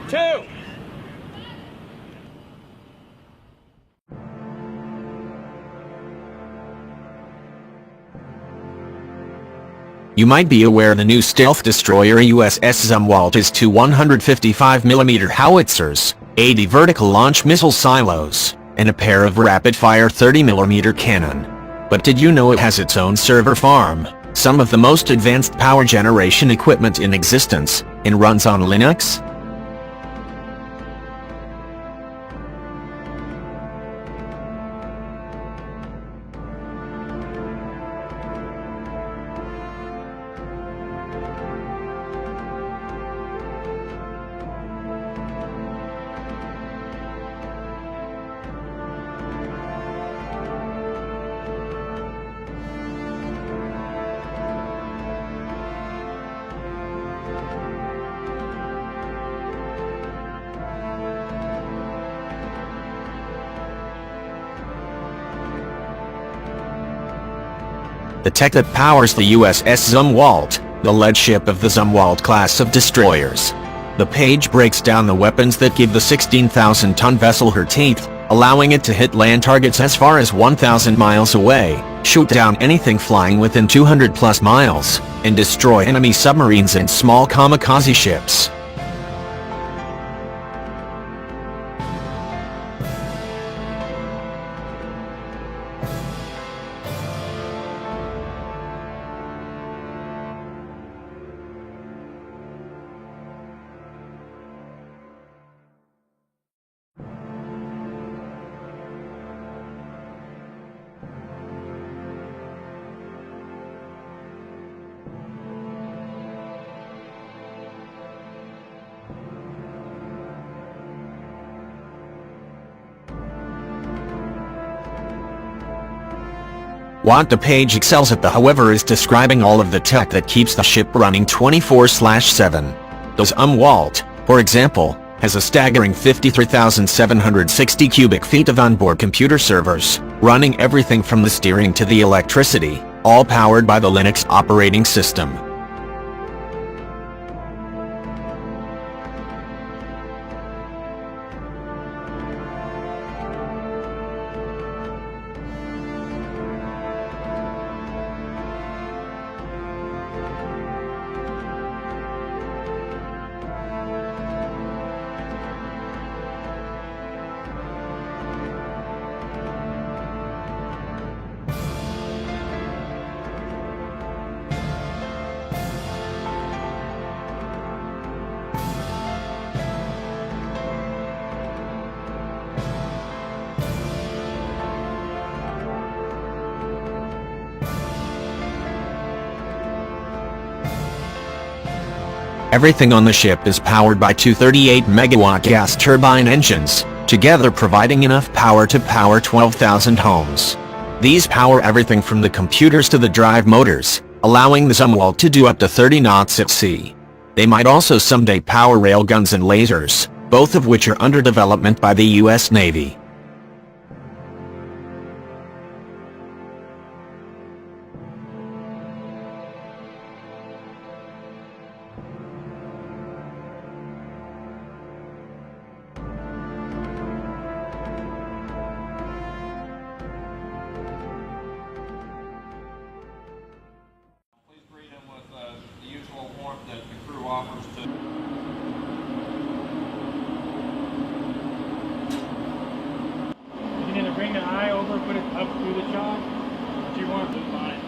Two. You might be aware the new stealth destroyer USS Zumwalt is two 155mm howitzers, 80 vertical launch missile silos, and a pair of rapid-fire 30mm cannon. But did you know it has its own server farm, some of the most advanced power generation equipment in existence, and runs on Linux? The tech that powers the USS Zumwalt, the lead ship of the Zumwalt class of destroyers. The page breaks down the weapons that give the 16,000-ton vessel her teeth, allowing it to hit land targets as far as 1,000 miles away, shoot down anything flying within 200+ miles, and destroy enemy submarines and small kamikaze ships. What the page excels at, however, is describing all of the tech that keeps the ship running 24/7. The Zumwalt, for example, has a staggering 53,760 cubic feet of onboard computer servers, running everything from the steering to the electricity, all powered by the Linux operating system. Everything on the ship is powered by two 38-megawatt gas turbine engines, together providing enough power to power 12,000 homes. These power everything from the computers to the drive motors, allowing the Zumwalt to do up to 30 knots at sea. They might also someday power railguns and lasers, both of which are under development by the U.S. Navy. that the crew offers to. You can either bring the eye over, put it up through the jaw, if you want to line.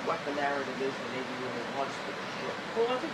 What the narrative is the Navy really wants with the ship. Well, I think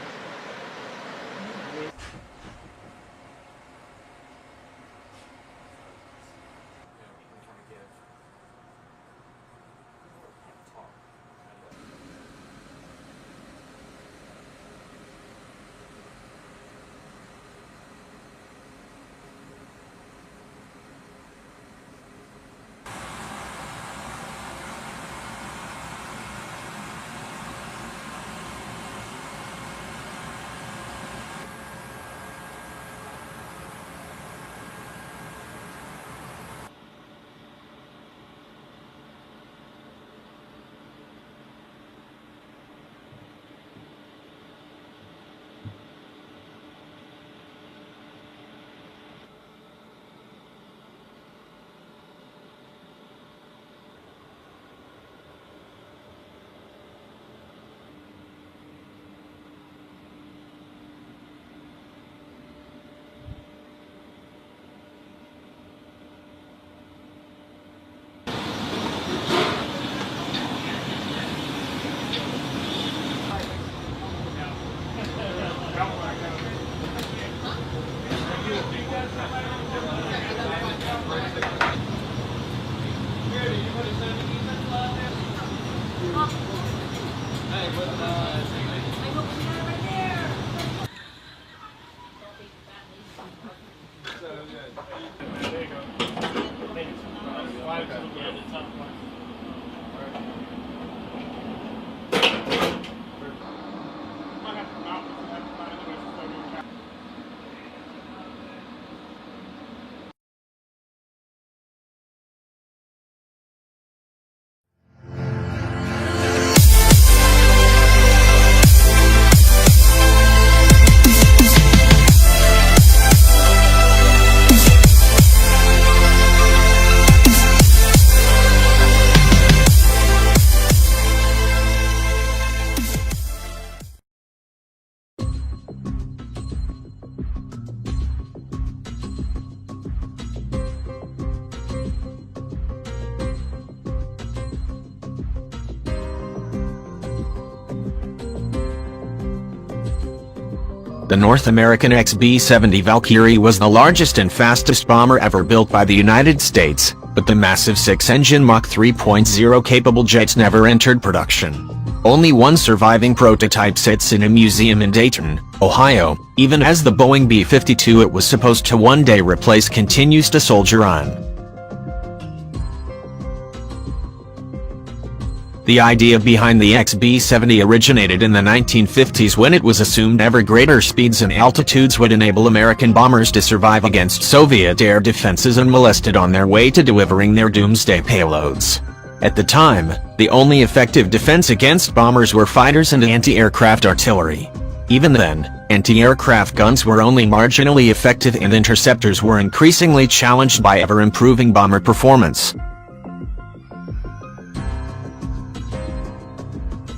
The North American XB-70 Valkyrie was the largest and fastest bomber ever built by the United States, but the massive 6-engine Mach 3.0 capable jet never entered production. Only one surviving prototype sits in a museum in Dayton, Ohio, even as the Boeing B-52 it was supposed to one day replace continues to soldier on. The idea behind the XB-70 originated in the 1950s when it was assumed ever greater speeds and altitudes would enable American bombers to survive against Soviet air defenses unmolested on their way to delivering their doomsday payloads. At the time, the only effective defense against bombers were fighters and anti-aircraft artillery. Even then, anti-aircraft guns were only marginally effective and interceptors were increasingly challenged by ever-improving bomber performance.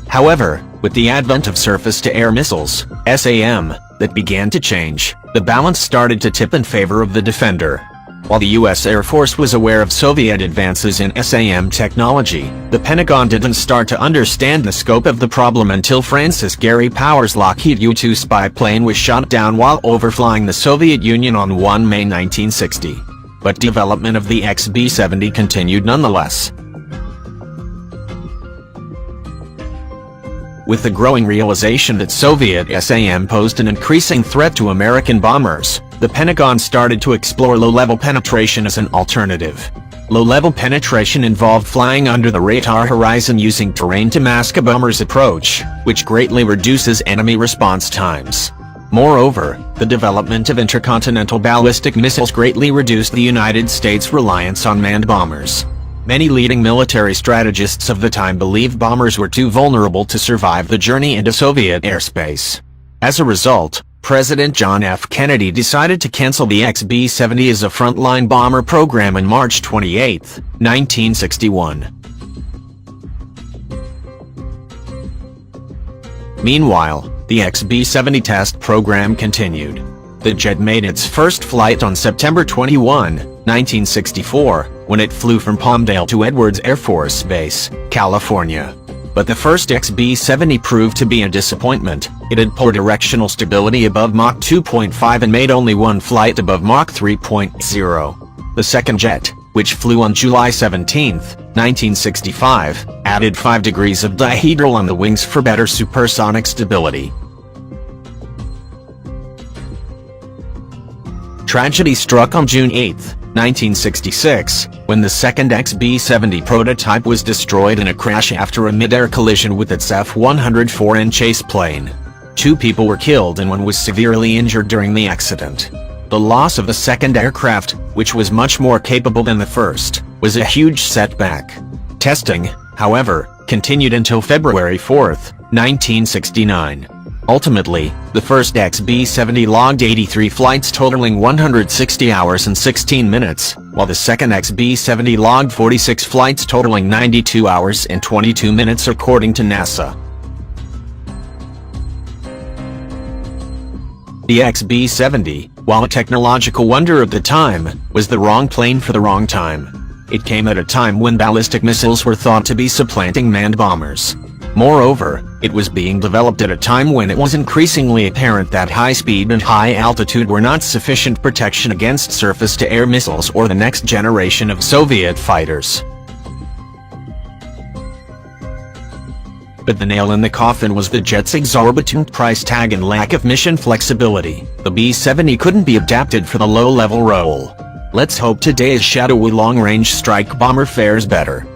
However, with the advent of surface-to-air missiles, SAM, that began to change, the balance started to tip in favor of the Defender. While the U.S. Air Force was aware of Soviet advances in SAM technology, the Pentagon didn't start to understand the scope of the problem until Francis Gary Powers' Lockheed U-2 spy plane was shot down while overflying the Soviet Union on 1 May 1960. But development of the XB-70 continued nonetheless. With the growing realization that Soviet SAM posed an increasing threat to American bombers, the Pentagon started to explore low-level penetration as an alternative. Low-level penetration involved flying under the radar horizon using terrain to mask a bomber's approach, which greatly reduces enemy response times. Moreover, the development of intercontinental ballistic missiles greatly reduced the United States' reliance on manned bombers. Many leading military strategists of the time believed bombers were too vulnerable to survive the journey into Soviet airspace. As a result, President John F. Kennedy decided to cancel the XB-70 as a frontline bomber program on March 28, 1961. Meanwhile, the XB-70 test program continued. The jet made its first flight on September 21, 1964, when it flew from Palmdale to Edwards Air Force Base, California. But the first XB-70 proved to be a disappointment. It had poor directional stability above Mach 2.5 and made only one flight above Mach 3.0. The second jet, which flew on July 17, 1965, added 5 degrees of dihedral on the wings for better supersonic stability. Tragedy struck on June 8, 1966, when the second XB-70 prototype was destroyed in a crash after a mid-air collision with its F-104N chase plane. 2 people were killed and 1 was severely injured during the accident. The loss of the second aircraft, which was much more capable than the first, was a huge setback. Testing, however, continued until February 4, 1969. Ultimately, the first XB-70 logged 83 flights totaling 160 hours and 16 minutes, while the second XB-70 logged 46 flights totaling 92 hours and 22 minutes according to NASA. The XB-70, while a technological wonder at the time, was the wrong plane for the wrong time. It came at a time when ballistic missiles were thought to be supplanting manned bombers. Moreover, it was being developed at a time when it was increasingly apparent that high speed and high altitude were not sufficient protection against surface-to-air missiles or the next generation of Soviet fighters. But the nail in the coffin was the jet's exorbitant price tag and lack of mission flexibility. The B-70 couldn't be adapted for the low-level role. Let's hope today's shadowy long-range strike bomber fares better.